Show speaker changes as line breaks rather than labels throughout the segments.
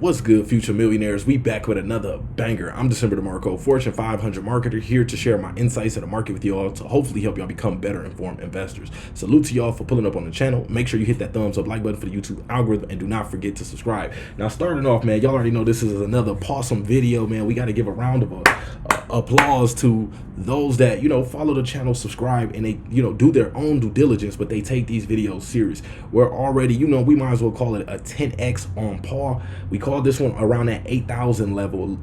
What's good, future millionaires? We back with another banger. I'm DecemberDeMarco, Fortune 500 marketer, here to share my insights of the market with y'all to hopefully help y'all become better informed investors. Salute to y'all for pulling up on the channel. Make sure you hit that thumbs up like button for the YouTube algorithm, and do not forget to subscribe. Now, starting off, man, y'all already know this is another awesome video, man. We got to give a round of applause to those that, follow the channel, subscribe, and they, do their own due diligence, but they take these videos serious. We're already, we might as well call it a 10x on par. We call this one around that 8,000 level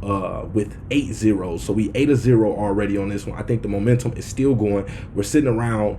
with 8 zeros. So we 8 a 0 already on this one. I think the momentum is still going. We're sitting around,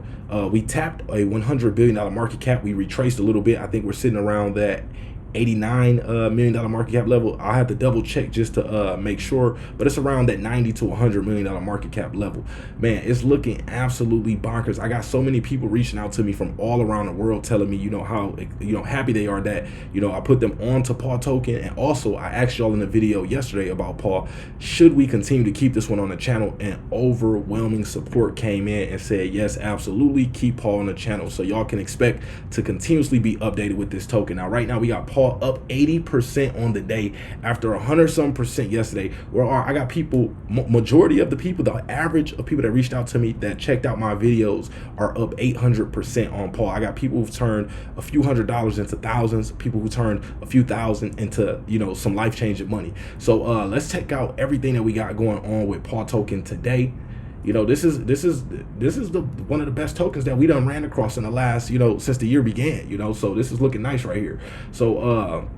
we tapped a $100 billion market cap. We retraced a little bit. I think we're sitting around that $89 million market cap level. I'll have to double check just to make sure, but it's around that $90 to $100 million market cap level. Man, it's looking absolutely bonkers. I got so many people reaching out to me from all around the world telling me, how happy they are that, I put them onto PAW token. And also, I asked y'all in the video yesterday about PAW, should we continue to keep this one on the channel? And overwhelming support came in and said, yes, absolutely, keep PAW on the channel. So y'all can expect to continuously be updated with this token. Now, right now we got PAW up 80% on the day after 100-some% yesterday. Where I got people, majority of the people, the average of people that reached out to me that checked out my videos are up 800% on PAW. I got people who've turned a few $100s into thousands, people who turned a few thousand into, some life-changing money. So let's check out everything that we got going on with PAW token today. This is one of the best tokens that we done ran across in the last, since the year began, so this is looking nice right here. So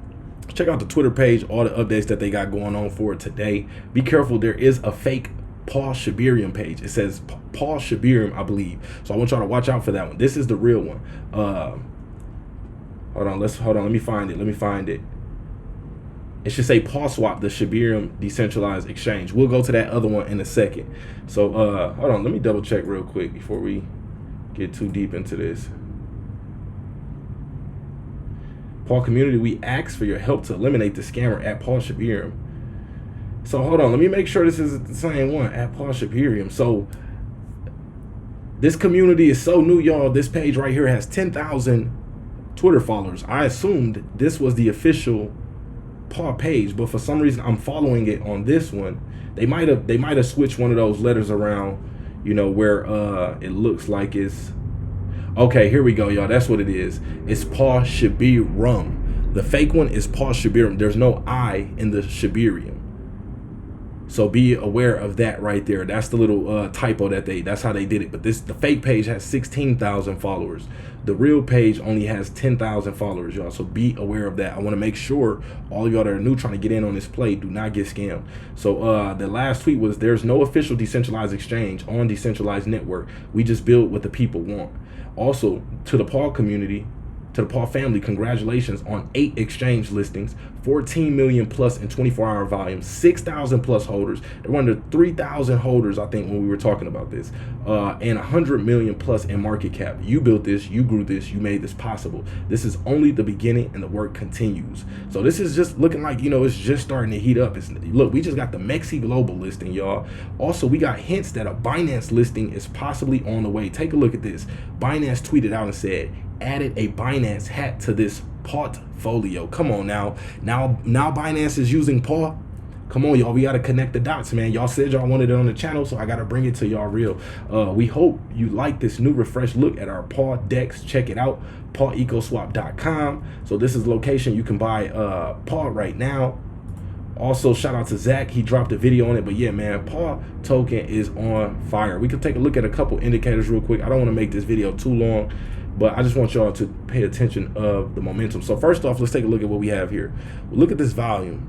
check out the Twitter page, all the updates that they got going on for today. Be careful, there is a fake Paul Shibarium page. It says Paul Shibarium, I believe. So I want y'all to watch out for that one. This is the real one. Hold on, let me find it. It should say pancakeswap, the Shibarium decentralized exchange. We'll go to that other one in a second. So hold on, let me double check real quick before we get too deep into this. Paul community, we ask for your help to eliminate the scammer at Paul Shibarium. So hold on, let me make sure this is the same one, at Paul Shibarium. So this community is so new, y'all. This page right here has 10,000 Twitter followers. I assumed this was the official PAW page, but for some reason I'm following it on this one. They might have switched one of those letters around, where it looks like it's okay. Here we go, y'all. That's what it is. It's Paw Shibarium. The fake one is Paw Shibarium. There's no I in the Shibarium. So be aware of that right there. That's the little typo that's how they did it. But the fake page has 16,000 followers. The real page only has 10,000 followers, y'all. So be aware of that. I want to make sure all y'all that are new trying to get in on this play do not get scammed. So the last tweet was, there's no official decentralized exchange on decentralized network. We just build what the people want. Also, to the PAW community, to the PAW family, congratulations on 8 exchange listings, 14 million plus in 24-hour volume, 6,000 plus holders. There were under 3,000 holders, I think, when we were talking about this, and 100 million plus in market cap. You built this, you grew this, you made this possible. This is only the beginning, and the work continues. So this is just looking like, it's just starting to heat up. Look, we just got the Mexi Global listing, y'all. Also, we got hints that a Binance listing is possibly on the way. Take a look at this. Binance tweeted out and said, added a Binance hat to this portfolio. Come on now Binance is using PAW. Come on, y'all, we got to connect the dots, man. Y'all said y'all wanted it on the channel, so I got to bring it to y'all real. We hope you like this new refresh look at our PAW decks. Check it out, pancakeswap.com. So this is the location you can buy PAW right now. Also, shout out to Zach, he dropped a video on it. But yeah, man, PAW token is on fire. We can take a look at a couple indicators real quick. I don't want to make this video too long, but I just want y'all to pay attention of the momentum. So first off, let's take a look at what we have here. Look at this volume.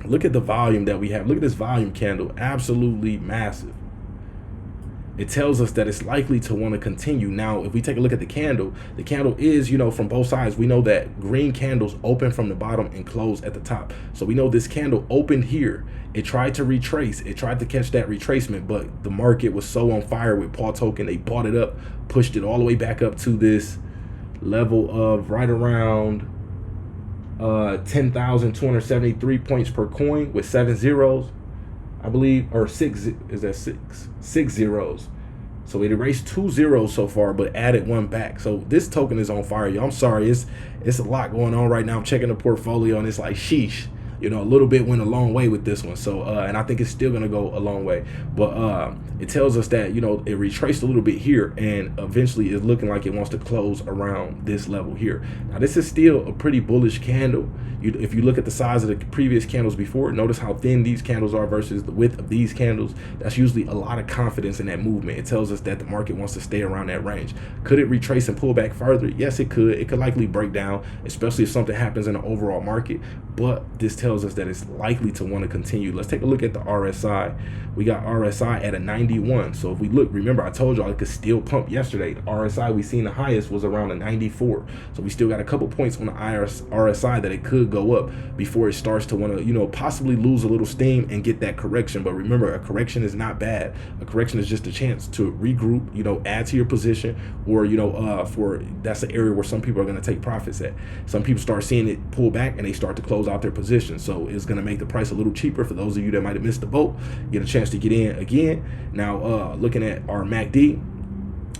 Look at the volume that we have. Look at this volume candle, absolutely massive. It tells us that it's likely to want to continue. Now, if we take a look at the candle is, from both sides. We know that green candles open from the bottom and close at the top. So we know this candle opened here. It tried to retrace. It tried to catch that retracement, but the market was so on fire with PAW token, they bought it up, pushed it all the way back up to this level of right around 10,273 points per coin with 7 zeros, I believe, or 6 zeros. So it erased 2 zeros so far, but added 1 back. So this token is on fire, y'all. I'm sorry, it's a lot going on right now. I'm checking the portfolio and it's like sheesh. You know, a little bit went a long way with this one. So, and I think it's still going to go a long way. But it tells us that, you know, it retraced a little bit here and eventually is looking like it wants to close around this level here. Now, this is still a pretty bullish candle. If you look at the size of the previous candles before, notice how thin these candles are versus the width of these candles. That's usually a lot of confidence in that movement. It tells us that the market wants to stay around that range. Could it retrace and pull back further? Yes, it could. It could likely break down, especially if something happens in the overall market. But this tells us that it's likely to want to continue. Let's take a look at the RSI. We got RSI at a 91. So if we look, remember I told y'all it could still pump yesterday. The RSI we seen the highest was around a 94. So we still got a couple points on the RSI that it could go up before it starts to want to, you know, possibly lose a little steam and get that correction. But remember, a correction is not bad. A correction is just a chance to regroup, you know, add to your position, or, you know, that's the area where some people are going to take profits at. Some people start seeing it pull back and they start to close out their position. So it's going to make the price a little cheaper for those of you that might have missed the boat. Get a chance to get in again. Now, looking at our MACD,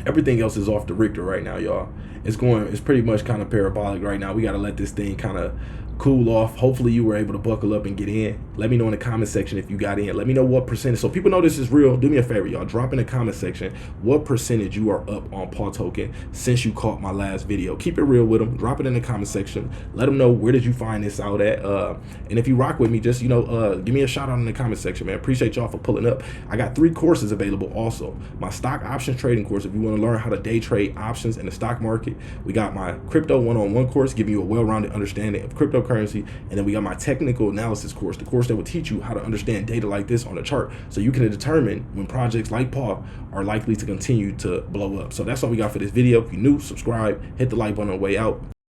everything else is off the Richter right now, y'all. It's pretty much kind of parabolic right now. We got to let this thing kind of cool off. Hopefully you were able to buckle up and get in. Let me know in the comment section if you got in. Let me know what percentage. So people know this is real. Do me a favor, y'all. Drop in the comment section what percentage you are up on Paul token since you caught my last video. Keep it real with them. Drop it in the comment section. Let them know where did you find this out at. And if you rock with me, just, you know, give me a shout out in the comment section, man. Appreciate y'all for pulling up. I got 3 courses available also. My stock options trading course, if you want to learn how to day trade options in the stock market. We got my crypto one-on-one course, giving you a well-rounded understanding of cryptocurrency. And then we got my technical analysis course, the course that will teach you how to understand data like this on a chart, so you can determine when projects like Paul are likely to continue to blow up. So that's all we got for this video. If you're new, subscribe, hit the like button on the way out.